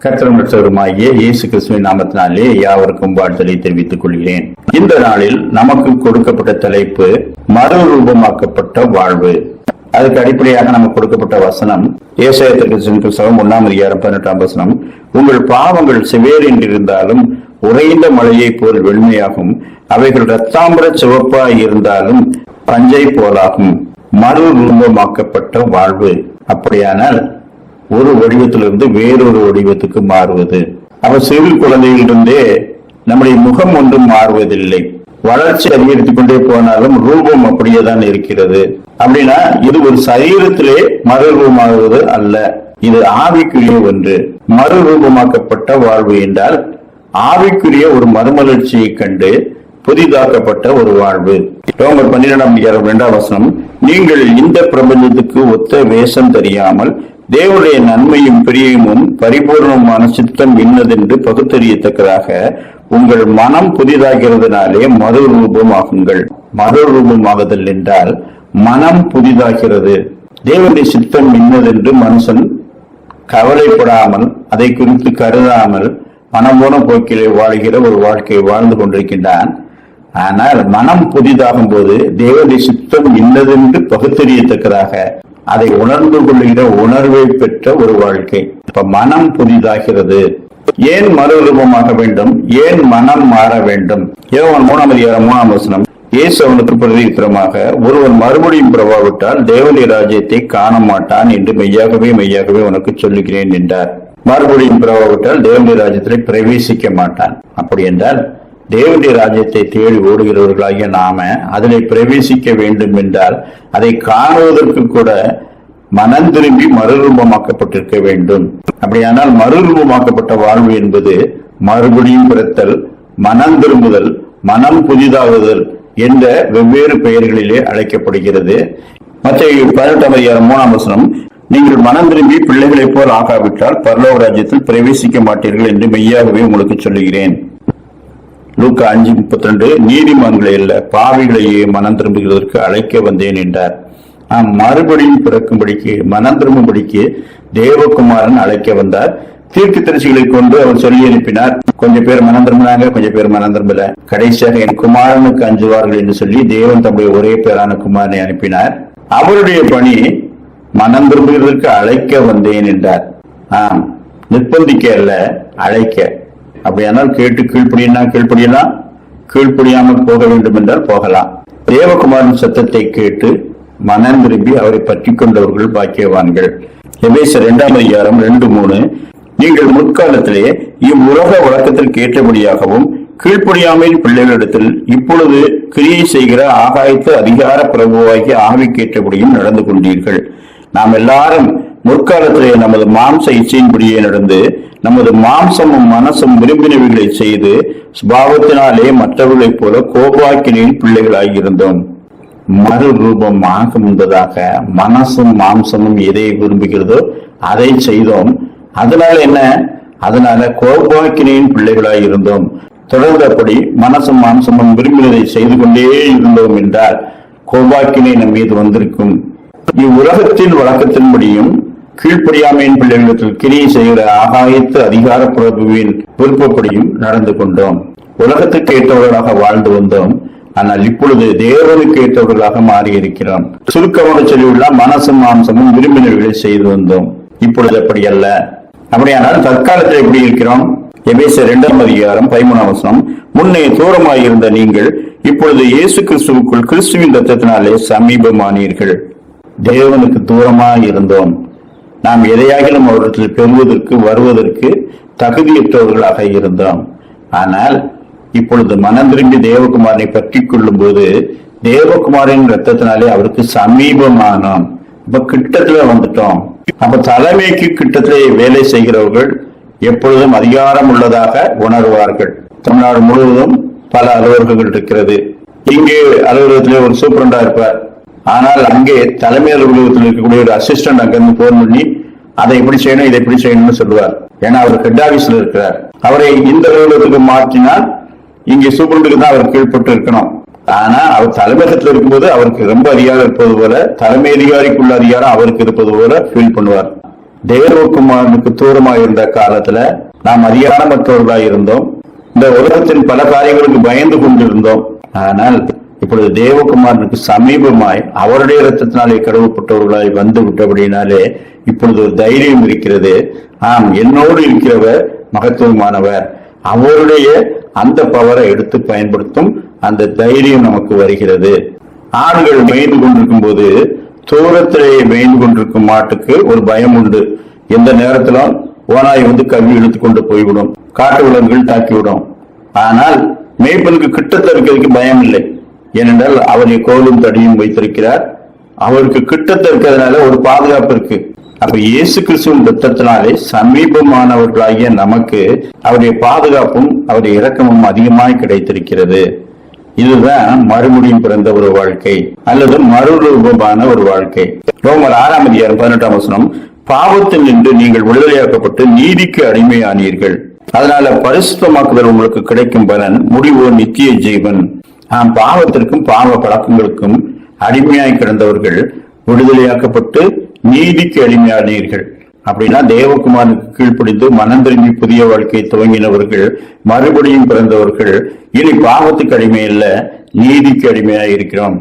கர்த்தருமாகிய இயேசு கிறிஸ்துவின் நாமத்தினாலே யாவருக்கும் வாழ்த்தலை தெரிவித்துக் கொள்கிறேன். இந்த நாளில் நமக்கு கொடுக்கப்பட்ட தலைப்பு மறுரூபமாக்கப்பட்ட வாழ்வு. அதுக்கு அடிப்படையாக நமக்கு கொடுக்கப்பட்ட வசனம் ஏசாயா புத்தகம் 1:18 உங்கள் பாவங்கள் செவேர் என்றிருந்தாலும் உறைந்த மழையை போல் வெண்மையாகும், அவைகள் இரத்தாம்பர சிவப்பாய் இருந்தாலும் பஞ்சை போலாகும். மறுரூபமாக்கப்பட்ட வாழ்வு. அப்படியானால் ஒரு வடிவத்திலிருந்து வேறொரு வடிவத்துக்கு மாறுவது. அப்ப சிறு குழந்தையிலிருந்தே நம்முடைய முகம் ஒன்றும் மாறுவதில்லை. வளர்ச்சி அதிகரித்துக் கொண்டே போனாலும் ரூபம் அப்படியே தான் இருக்கிறது. அப்படின்னா இது ஒரு சரீரத்திலே மறுரூபமாகுவது அல்ல, இது ஆவிக்குரிய ஒன்று. மறுரூபமாக்கப்பட்ட வாழ்வு என்றால் ஆவிக்குரிய ஒரு மறுமலர்ச்சியை கண்டு புதிதாக்கப்பட்ட ஒரு வாழ்வு. ரோமர் 12:2 நீங்கள் இந்த பிரபஞ்சத்துக்கு ஒத்த வேஷம் தெரியாமல் தேவனுடைய நன்மையும் பிரியமும் பரிபூர்ணமான சித்தம் இன்னதென்று பகுத்தறியத்தக்கதாக உங்கள் மனம் புதிதாகிறதுனாலே மறுரூபமாகுங்கள். மறுரூபமாகுதல் என்றால் மனம் புதிதாகிறது. தேவனுடைய சித்தம் இன்னதென்று மனுஷன் கவலைப்படாமல் அதை குறித்து கருதாமல் மனம்போன போக்கிலே வாழ்கிற ஒரு வாழ்க்கையை வாழ்ந்து கொண்டிருக்கின்றான். ஆனால் மனம் புதிதாகும் போது தேவனுடைய சித்தம் இன்னதென்று பகுத்தறியத்தக்கதாக அதை உணர்ந்து கொள்கிற உணர்வை பெற்ற ஒரு வாழ்க்கை. இப்ப மனம் புதிதாகிறது. ஏன் மறுரூபமாக வேண்டும்? ஏன் மனம் மாற வேண்டும்? யோவான் 3:3 இயேசு அவனுக்கு பிரதியுத்தரமாக, ஒருவன் மறுபடியும் பிறவாவிட்டால் தேவனுடைய ராஜ்யத்தை காண மாட்டான் என்று மெய்யாகவே மெய்யாகவே உனக்கு சொல்லுகிறேன் என்றார். மறுபடியும் பிறவாவிட்டால் தேவனுடைய ராஜ்யத்திலே பிரவேசிக்க மாட்டான். அப்படி என்றால் தேவனுடைய ராஜ்யத்தை தேடி ஓடுகிறவர்களாகிய நாம அதிலே பிரவேசிக்க வேண்டும் என்றால் அதை காணுவதற்கு கூட மனம் திரும்பி மறுரூபமாக்கப்பட்டிருக்க வேண்டும். அப்படியானால் மறுரூபமாக்கப்பட்ட வாழ்வு என்பது மறுபடியும் பிறத்தல், மனம் திரும்புதல், மனம் புதிதாகுதல் என்ற வெவ்வேறு பெயர்களிலே அழைக்கப்படுகிறது. மத்தேயு 18:3 நீங்கள் மனம் திரும்பி பிள்ளைகளைப் போல் ஆகாவிட்டால் பரலோக ராஜ்யத்தில் பிரவேசிக்க மாட்டீர்கள் என்று மெய்யாகவே உங்களுக்கு சொல்லுகிறேன். லூக்கா 5:32 நீதிமான்களை அல்ல பாவிகளையே மனம் திரும்புகிறதற்கு அழைக்க வந்தேன் என்றார். மறுபடியும் பிறக்கும்படிக்கு மனம் திரும்பும்படிக்கு தேவகுமாரன் அழைக்க வந்தார். தீர்க்கதரிசிகளை கொண்டு அவர் சொல்லி அனுப்பினார். கொஞ்சம் பேர் மனம் திரும்பினாங்க, கொஞ்சம் பேர் மனம் திரும்பல. கடைசியாக என் குமாரனுக்கு அஞ்சுவார்கள் என்று சொல்லி தேவன் தம்முடைய ஒரே பேரான குமாரனை அனுப்பினார். அவருடைய பணி மனம் திரும்புகிறதற்கு அழைக்க வந்தேன் என்றார். நிர்பந்திக்க அல்ல, அழைக்க. அப்படியானால் கேட்டு கீழ்ப்படியலாம், கீழ்ப்படியாமல் போக வேண்டும் என்றால் போகலாம். தேவகுமாரின் சத்தத்தை கேட்டு மனம் திரும்பி அவரை பற்றி கொண்டவர்கள் பாக்கியவான்கள். எபேசியர் 2:2-3 நீங்கள் முற்காலத்திலே இவ்வுலக வழக்கத்திற்கு ஏற்றபடியாகவும் கீழ்ப்படியாமையின் பிள்ளைகளிடத்தில் இப்பொழுது கிரியை செய்கிற ஆகாயத்து அதிகார பிரபுவாகிய ஆவிக்கேற்றபடியும் நடந்து கொண்டீர்கள். நாம் எல்லாரும் முற்காலத்திலே நமது மாம்ச இச்சையின்படியே நடந்து நமது மாம்சமும் மனசும் விரும்பினவைகளை செய்து சுபாவத்தினாலே மற்றவர்களைப் போல கோபாக்கினின் பிள்ளைகளாகியிருந்தோம். மறுரூபமாக முன்பதாக மனசும் மாம்சமும் எதை விரும்புகிறதோ அதை செய்தோம். அதனால என்ன? அதனால கோபாக்கினின் பிள்ளைகளாயிருந்தோம். தொடர்ந்து அப்படி மனசும் மாம்சமும் விரும்பினதை செய்து கொண்டே இருந்தோம் என்றால் கோபாக்கினை நம் மீது வந்திருக்கும். இவ்வுலகத்தின் வழக்கத்தின்படியும் கீழ்ப்படியாமையின் பிள்ளைகளிடத்தில் கிரியை செய்கிற ஆகாயத்து அதிகார பிரபுவின் விருப்பப்படியும் நடந்து கொண்டோம். உலகத்துக்கு ஏற்றவர்களாக வாழ்ந்து வந்தோம். ஆனால் இப்பொழுது தேவனுக்கு ஏற்றவர்களாக மாறி இருக்கிறோம். சுருக்கமாக சொல்லியுள்ள மனசும் மாம்சமும் விரும்பினர்களை செய்து வந்தோம். இப்பொழுது அப்படி அல்ல. அப்படியானால் தற்காலத்தில் எப்படி இருக்கிறோம்? எபேசியர் 2:13 முன்னே தூரமாயிருந்த நீங்கள் இப்பொழுது இயேசு கிறிஸ்துவுக்குள் கிறிஸ்துவின் ரத்தத்தினாலே சமீபமானீர்கள். தேவனுக்கு தூரமாய் இருந்தோம். நாம் எதையாகிலும் அவரிடத்தில் பெறுவதற்கு வருவதற்கு தகுதியற்றவர்களாக இருந்தோம். ஆனால் இப்பொழுது மனம் திரும்பி தேவகுமாரனை பற்றி கொள்ளும் போது தேவகுமாரின் ரத்தத்தினாலே அவருக்கு சமீபமானோம். இப்ப கிட்டத்துல வந்துட்டோம். அப்ப தலைமைக்கு கிட்டத்திலே வேலை செய்கிறவர்கள் எப்பொழுதும் அதிகாரம் உள்ளதாக உணர்வார்கள். தமிழ்நாடு முழுவதும் பல அலுவலகங்கள் இருக்கிறது. இங்கே அலுவலகத்திலே ஒரு சூப்பரண்டா இருப்பார். ஆனால் அங்கே தலைமை அலுவலகத்தில் இருக்கக்கூடிய ஒரு அசிஸ்டன்ட் அங்கிருந்து போன் பண்ணி அதை எப்படி செய்யணும் இதை எப்படி செய்யணும்னு சொல்லுவார். ஏன்னா அவர் ஹெட் ஆபீஸ்ல இருக்கிறார். அவரை இந்த அலுவலகத்துக்கு மாற்றினால் இங்கே சூப்பரண்டுக்கு தான் அவர் கீழ்பட்டு இருக்கணும். ஆனா அவர் தலைமையகத்தில் இருக்கும்போது அவருக்கு ரொம்ப அதிகாரம் இருப்பது போல, தலைமை அதிகாரிக்குள்ள அதிகாரம் அவருக்கு இருப்பது போல ஃபீல் பண்ணுவார். தேவகுமாரனுக்கு தூரமாக இருந்த காலத்துல நாம் அறியாமற்றவர்களாய் இருந்தோம். இந்த உலகத்தின் பல காரியங்களுக்கு பயந்து கொண்டிருந்தோம். ஆனால் இப்பொழுது தேவகுமாரனுக்கு சமீபமாய் அவருடைய இரத்தத்தினாலே கழுவப்பட்டவர்களாய் வந்து விட்டபடினாலே இப்பொழுது ஒரு தைரியம் இருக்கிறது. ஆம், என்னோடு இருக்கிறவர் மகத்துவமானவர், அவருடைய அந்த பவரை எடுத்து பயன்படுத்தும் அந்த தைரியம் நமக்கு வருகிறது. ஆடுகள் மேய்ந்து கொண்டிருக்கும் போது தூரத்திலேயே மேய்ந்து கொண்டிருக்கும் மாட்டுக்கு ஒரு பயம் உண்டு. எந்த நேரத்திலும் ஓனாய் வந்து கவ்வி இழுத்து கொண்டு போய்விடும், காட்டு விலங்குகள் தாக்கிவிடும். ஆனால் மேய்ப்பனுக்கு கிட்டத்தில் இருக்கிறதுக்கு பயம் இல்லை. ஏனென்றால் அவருடைய கோலும் தடியும் வைத்திருக்கிறார். அவருக்கு கிட்டத்தில் இருக்கிறதுனால ஒரு பாதுகாப்பு இருக்கு. அப்ப இயேசு கிறிஸ்துவின் ரத்தத்தினாலே சமீபமானவர்களாகிய நமக்கு அவருடைய பாதுகாப்பும் அவருடைய இரக்கமும் அதிகமாய் கிடைத்திருக்கிறது. இதுதான் மறுபடியும் பிறந்த ஒரு வாழ்க்கை அல்லது மறுரூபமான ஒரு வாழ்க்கை. ரோமர் 6:18 பாவத்தில் நின்று நீங்கள் விடுதலையாக்கப்பட்டு நீதிக்கு அடிமையானீர்கள். அதனால பரிசுத்தமாக்குதல் உங்களுக்கு கிடைக்கும் பலன் முடிவோ நித்திய ஜீவன். பாவத்திற்கும் பாவ பழக்கங்களுக்கும் அடிமையாய் கிடந்தவர்கள் விடுதலையாக்கப்பட்டு நீதிக்கு அடிமையானீர்கள். அப்படின்னா தேவகுமாரனுக்கு கீழ்ப்படிந்து மனம் திரும்பி புதிய வாழ்க்கையை துவங்கினவர்கள், மறுபடியும் பிறந்தவர்கள் இனி பாவத்துக்கு அடிமை இல்ல, நீதிக்கு அடிமையாக இருக்கிறோம்.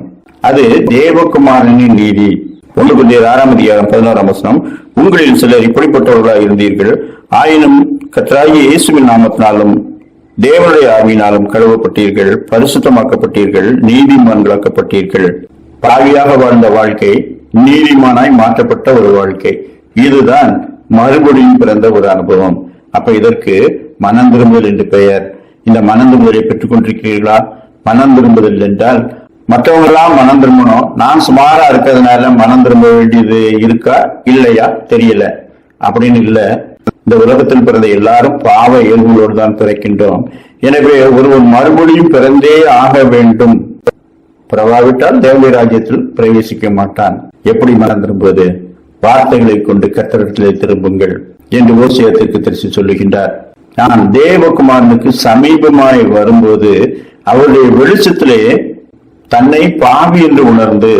அது தேவகுமாரனின் நீதி. 1 Corinthians 6:11 உங்களில் சிலர் இப்படிப்பட்டவர்களாக இருந்தீர்கள், ஆயினும் கர்த்தராகிய இயேசுவின் நாமத்தினாலும் தேவனுடைய ஆவியினாலும் கழுவப்பட்டீர்கள், பரிசுத்தமாக்கப்பட்டீர்கள், நீதிமான்களாக்கப்பட்டீர்கள். பாவியாக வாழ்ந்த வாழ்க்கை நீதிமானாய் மாற்றப்பட்ட ஒரு வாழ்க்கை. இதுதான் மறுபடியும் பிறந்த ஒரு அனுபவம். அப்ப இதற்கு மனம் திரும்புதல் என்று பெயர். இந்த மனம் திரும்புதலை பெற்றுக் கொண்டிருக்கிறீர்களா? மனம் திரும்புதல் என்றால் மற்றவங்களாம் மனம் திரும்பணும், நான் சுமாரா இருக்கிறதுனால மனம் திரும்ப வேண்டியது இருக்கா இல்லையா தெரியல அப்படின்னு இல்ல. இந்த உலகத்தில் பிறந்த எல்லாரும் பாவ இயல்புகளோடு தான் பிறக்கின்றோம். எனவே ஒருவன் மறுபடியும் பிறந்தே ஆக வேண்டும். பிறவாவிட்டால் தேவனுடைய ராஜ்யத்தில் பிரவேசிக்க மாட்டான். எப்படி மனம் திரும்புவது? வார்த்தைகளை கொண்டு கர்த்தரிடத்திலே திரும்புங்கள் என்று ஓசியா தீர்க்கதரிசி சொல்லுகின்றார். நான் தேவகுமாரனுக்கு சமீபமாய் வரும்போது அவருடைய வெளிச்சத்திலே தன்னை பாவி என்று உணர்ந்து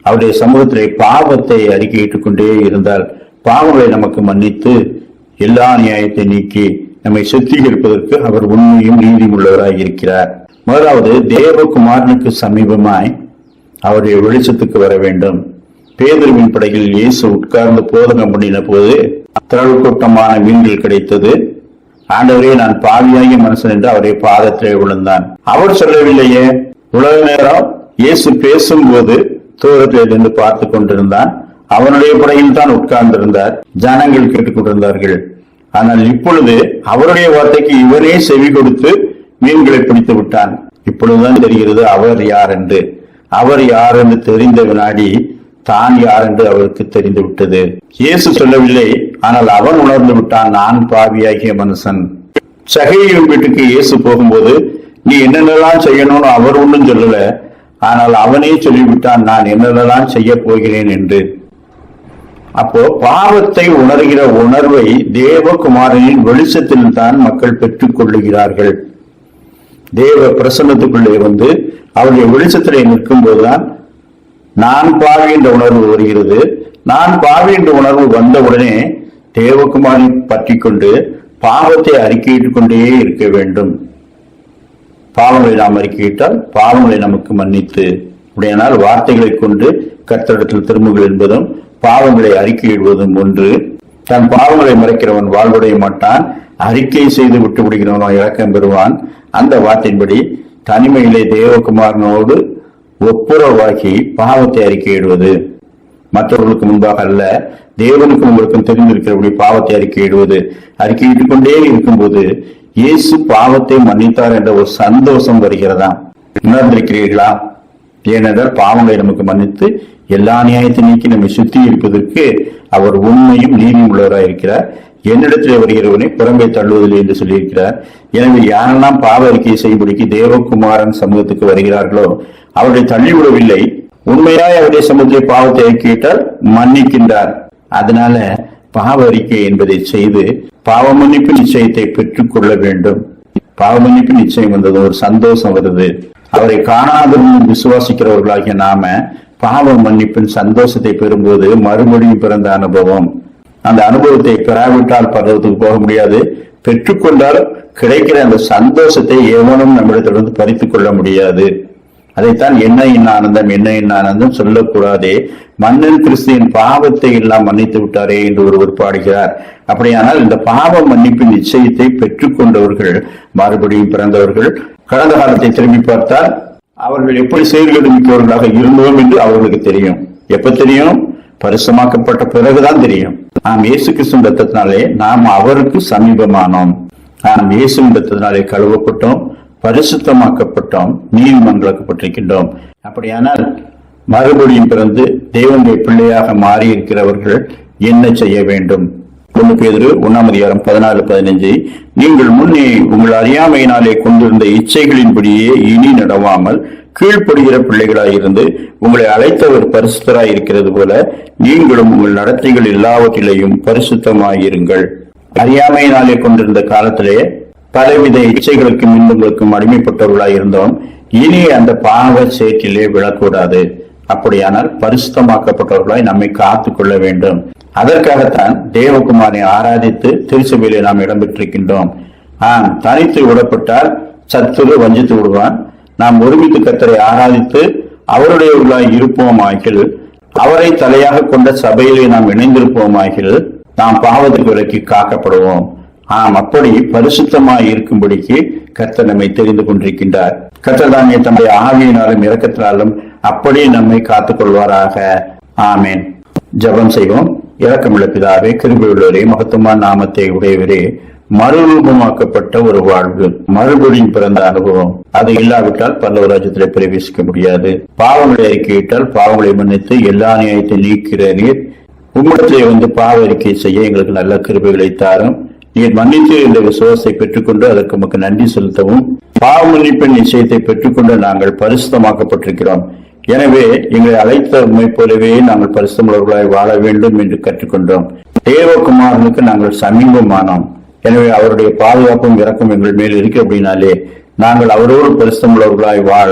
அவருடைய சமூகத்திலே பாவத்தை அறிக்கையிட்டுக் கொண்டே இருந்தால் பாவங்களை நமக்கு மன்னித்து எல்லா நியாயத்தை நீக்கி நம்மை சுத்திகரிப்பதற்கு அவர் உண்மையும் நீதியும் உள்ளவராய் இருக்கிறார். முதலாவது தேவகுமாரனுக்கு சமீபமாய் அவருடைய வெளிச்சத்துக்கு வர வேண்டும். பேதுருவின் படகில் இயேசு உட்கார்ந்து போதகம் பண்ணின போது திரள் கூட்டமான மீன்கள் கிடைத்தது. ஆண்டவரே, நான் பாவியாகிய மனுஷன் என்று அவருடைய பாதத்திலே விழுந்தான். அவர் சொல்லவில்லையே. உலக நேரம் இயேசு பேசும்போது தூரத்தில் இருந்து பார்த்து கொண்டிருந்தான். அவனுடைய படையில் தான் உட்கார்ந்திருந்தார். ஜனங்கள் கேட்டுக் கொண்டிருந்தார்கள். ஆனால் இப்பொழுது அவருடைய வார்த்தைக்கு இவரே செவி கொடுத்து மீன்களை பிடித்து விட்டான். இப்பொழுதுதான் தெரிகிறது அவர் யார் என்று. அவர் யார் என்று தெரிந்த வினாடி தான் யார் என்று அவருக்கு தெரிந்து விட்டது. இயேசு சொல்லவில்லை, ஆனால் அவன் உணர்ந்து விட்டான், நான் பாவியாகிய மனுஷன். சகேயுவின் வீட்டுக்கு இயேசு போகும்போது நீ என்னென்னலாம் செய்யணும்னு அவர் ஒன்றும் சொல்லல, ஆனால் அவனே சொல்லிவிட்டான், நான் என்னென்னலாம் செய்ய போகிறேன் என்று. அப்போ பாவத்தை உணர்கிற உணர்வை தேவகுமாரனின் வெளிச்சத்தில் தான் மக்கள் பெற்றுக் கொள்ளுகிறார்கள். தேவ பிரசன்னத்துக்குள்ளே வந்து அவருடைய வெளிச்சத்திலே நிற்கும் போதுதான் நான் பாவி என்ற உணர்வு வருகிறது. நான் பாவி என்ற உணர்வு வந்தவுடனே தேவகுமாரை பற்றி கொண்டு பாவத்தை அறிக்கையிட்டுக் கொண்டே இருக்க வேண்டும். பாவங்களை நாம் அறிக்கையிட்டால் பாவங்களை நமக்கு மன்னித்து, அப்படியானால் வார்த்தைகளை கொண்டு கர்த்தரிடத்தில் திரும்புகள் என்பதும் பாவங்களை அறிக்கையிடுவதும் ஒன்று. தன் பாவங்களை மறைக்கிறவன் வாழ்வடைய மாட்டான், அறிக்கை செய்து விட்டு விடுகிறவனோ இலக்கம் பெறுவான். அந்த வார்த்தையின்படி தனிமையிலே தேவகுமாரனோடு ஒப்புரவாகி பாவத்தை அறிக்கையிடுவது, மற்றவர்களுக்கு முன்பாக அல்ல, தேவனுக்கும் உங்களுக்கும் தெரிந்திருக்கிறபடி பாவத்தை அறிக்கையிடுவது. அறிக்கையிட்டுக் கொண்டே இருக்கும்போது இயேசு பாவத்தை மன்னித்தார் என்ற ஒரு சந்தோஷம் வருகிறதாம். உணர்ந்திருக்கிறீர்களா? ஏனென்றால் பாவங்களை நமக்கு மன்னித்து எல்லா நியாயத்தை நீக்கி நம்மை சுத்தி இருப்பதற்கு அவர் உண்மையும் நீதியும் உள்ளவராக இருக்கிறார். என்னிடத்திலே வருகிறவனை புறம்பே தள்ளுவதில்லை என்று சொல்லியிருக்கிறார். எனவே யாரெல்லாம் பாவ அறிக்கையை செய்யும்படிக்கு தேவகுமாரன் சமூகத்துக்கு வருகிறார்களோ அவர்களை தள்ளிவிடவில்லை. உண்மையாய் அவருடைய சமூகத்திலே பாவத்தை அறிக்கையிட்டால் மன்னிக்கின்றார். அதனால பாவ அறிக்கை என்பதை செய்து பாவ மன்னிப்பு நிச்சயத்தை பெற்றுக் கொள்ள வேண்டும். பாவ மன்னிப்பு நிச்சயம் வந்தது, ஒரு சந்தோஷம் வருது. அவரை காணாத விசுவாசிக்கிறவர்களாகிய நாம பாவ மன்னிப்பின் சந்தோஷத்தை பெறும்போது மறுபடியும் பிறந்த அனுபவம். அந்த அனுபவத்தை பெறாவிட்டால் பரலோகத்துக்கு போக முடியாது. பெற்றுக்கொண்டால் கிடைக்கிற அந்த சந்தோஷத்தை எவனும் நம்மிடத்திலிருந்து பறித்துக் கொள்ள முடியாது. அதைத்தான் என்ன ஆனந்தம், என்ன ஆனந்தம் சொல்லக்கூடாதே, மன்னன் கிறிஸ்துவின் பாவத்தை எல்லாம் மன்னித்து விட்டாரே என்று ஒருவர் பாடுகிறார். அப்படியானால் இந்த பாவ மன்னிப்பின் நிச்சயத்தை பெற்றுக்கொண்டவர்கள், மறுபடியும் பிறந்தவர்கள், கடந்த காலத்தை திரும்பி பார்த்தால் அவர்கள் எப்படி செயல்கள் மிக்கவர்களாக இருந்தோம் என்று அவர்களுக்கு தெரியும். எப்ப தெரியும்? பரிசுத்தமாக்கப்பட்ட பிறகுதான் தெரியும். நாம் இயேசு கிறிஸ்துவின் ரத்தத்தினாலே நாம் அவருக்கு சமீபமானோம். நாம் இயேசுவின் ரத்தத்தினாலே கழுவப்பட்டோம், பரிசுத்தமாக்கப்பட்டோம், நீதிமன்றமாக்கப்பட்டிருக்கின்றோம். அப்படியானால் மறுபடியும் பிறந்து தேவனுடைய பிள்ளையாக மாறி இருக்கிறவர்கள் என்ன செய்ய வேண்டும்? 1 பேதுரு 1:14-15 நீங்கள் முன்னே உங்கள் அறியாமையினாலே கொண்டிருந்த இச்சைகளின்படியே இனி நடவாமல் கீழ்ப்படுகிற பிள்ளைகளாயிருந்து உங்களை அழைத்தவர் பரிசுத்தராய் இருக்கிறது போல நீங்களும் உங்கள் நடத்தைகள் எல்லாவற்றிலேயும் பரிசுத்தமாயிருங்கள். அறியாமையினாலே கொண்டிருந்த காலத்திலே பலவித இச்சைகளுக்கும் இன்பங்களுக்கும் அடிமைப்பட்டவர்களாய் இருந்தோம். இனி அந்த பாவ சேற்றிலே விழக்கூடாது. அப்படியானால் பரிசுத்தமாக்கப்பட்டவர்களாய் நம்மை காத்து கொள்ள வேண்டும். அதற்காகத்தான் தேவகுமாரை ஆராதித்து திருச்சபையிலே நாம் இடம்பெற்றிருக்கின்றோம். தனித்து விடப்பட்டால் சத்துரு வஞ்சித்து விடுவான். நாம் ஒருமித்து கர்த்தரை ஆராதித்து அவருடையவர்களாய் இருப்போமாகில், அவரை தலையாக கொண்ட சபையிலே நாம் இணைந்திருப்போமாகில் நாம் பாவத்துக்கு விலக்கி காக்கப்படுவோம். அப்படி பரிசுத்தமாய் இருக்கும்படிக்கு கர்த்தர் நம்மை தெரிந்து கொண்டிருக்கின்றார். கர்த்தர் தானே தம்முடைய ஆவியினாலும் இரக்கத்தினாலும் அப்படி நம்மை காத்துக் கொள்வாராக. ஆமேன். ஜெபம் செய்வோம். இரக்கமுள்ள பிதாவே, கிருபையுள்ளவரே, மகத்துவமான நாமத்தை உடையவரே, மறுரூபமாக்கப்பட்ட ஒரு வாழ்வு, மறுபடியும் பிறந்த அனுபவம், அது இல்லாவிட்டால் பரலோக ராஜ்யத்திலே பிரவேசிக்க முடியாது. பாவங்களை அறிக்கையிட்டால் பாவங்களை மன்னித்து எல்லா நியாயத்தை நீக்கிற நீர் உம்மிடத்திலே வந்து பாவ அறிக்கை செய்ய எங்களுக்கு நல்ல கிருபைகளை தாரும். நீர் மன்னித்து இந்த விசுவாசத்தை பெற்றுக்கொண்டு அதற்கு நமக்கு நன்றி செலுத்தவும், பாவ மன்னிப்பின் நிச்சயத்தை பெற்றுக்கொண்டு நாங்கள் பரிசுத்தமாக்கப்பட்டிருக்கிறோம். எனவே எங்களை அழைத்த உண்மை போலவே நாங்கள் பரிசுத்தமுள்ளவர்களாய் வாழ வேண்டும் என்று கற்றுக்கொண்டோம். தேவகுமாரனுக்கு நாங்கள் சமீபமானோம். எனவே அவருடைய பாதுகாப்பும் இறக்கம் எங்கள் மேல் இருக்கு. அப்படின்னாலே நாங்கள் அவரோடு பரிசுத்தமுள்ளவர்களாய் வாழ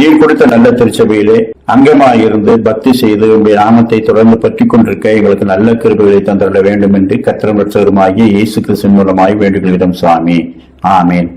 நீர் கொடுத்த நல்ல திருச்சபையிலே அங்கமாயிருந்து பக்தி செய்து உங்களுடைய நாமத்தை தொடர்ந்து பற்றி கொண்டிருக்க எங்களுக்கு நல்ல கிருபைகளை தந்துள்ள வேண்டும் என்று கர்த்தரும் இரட்சகருமாகிய இயேசு கிறிஸ்துவின் மூலமாய் வேண்டுகிறோம் சுவாமி. ஆமேன்.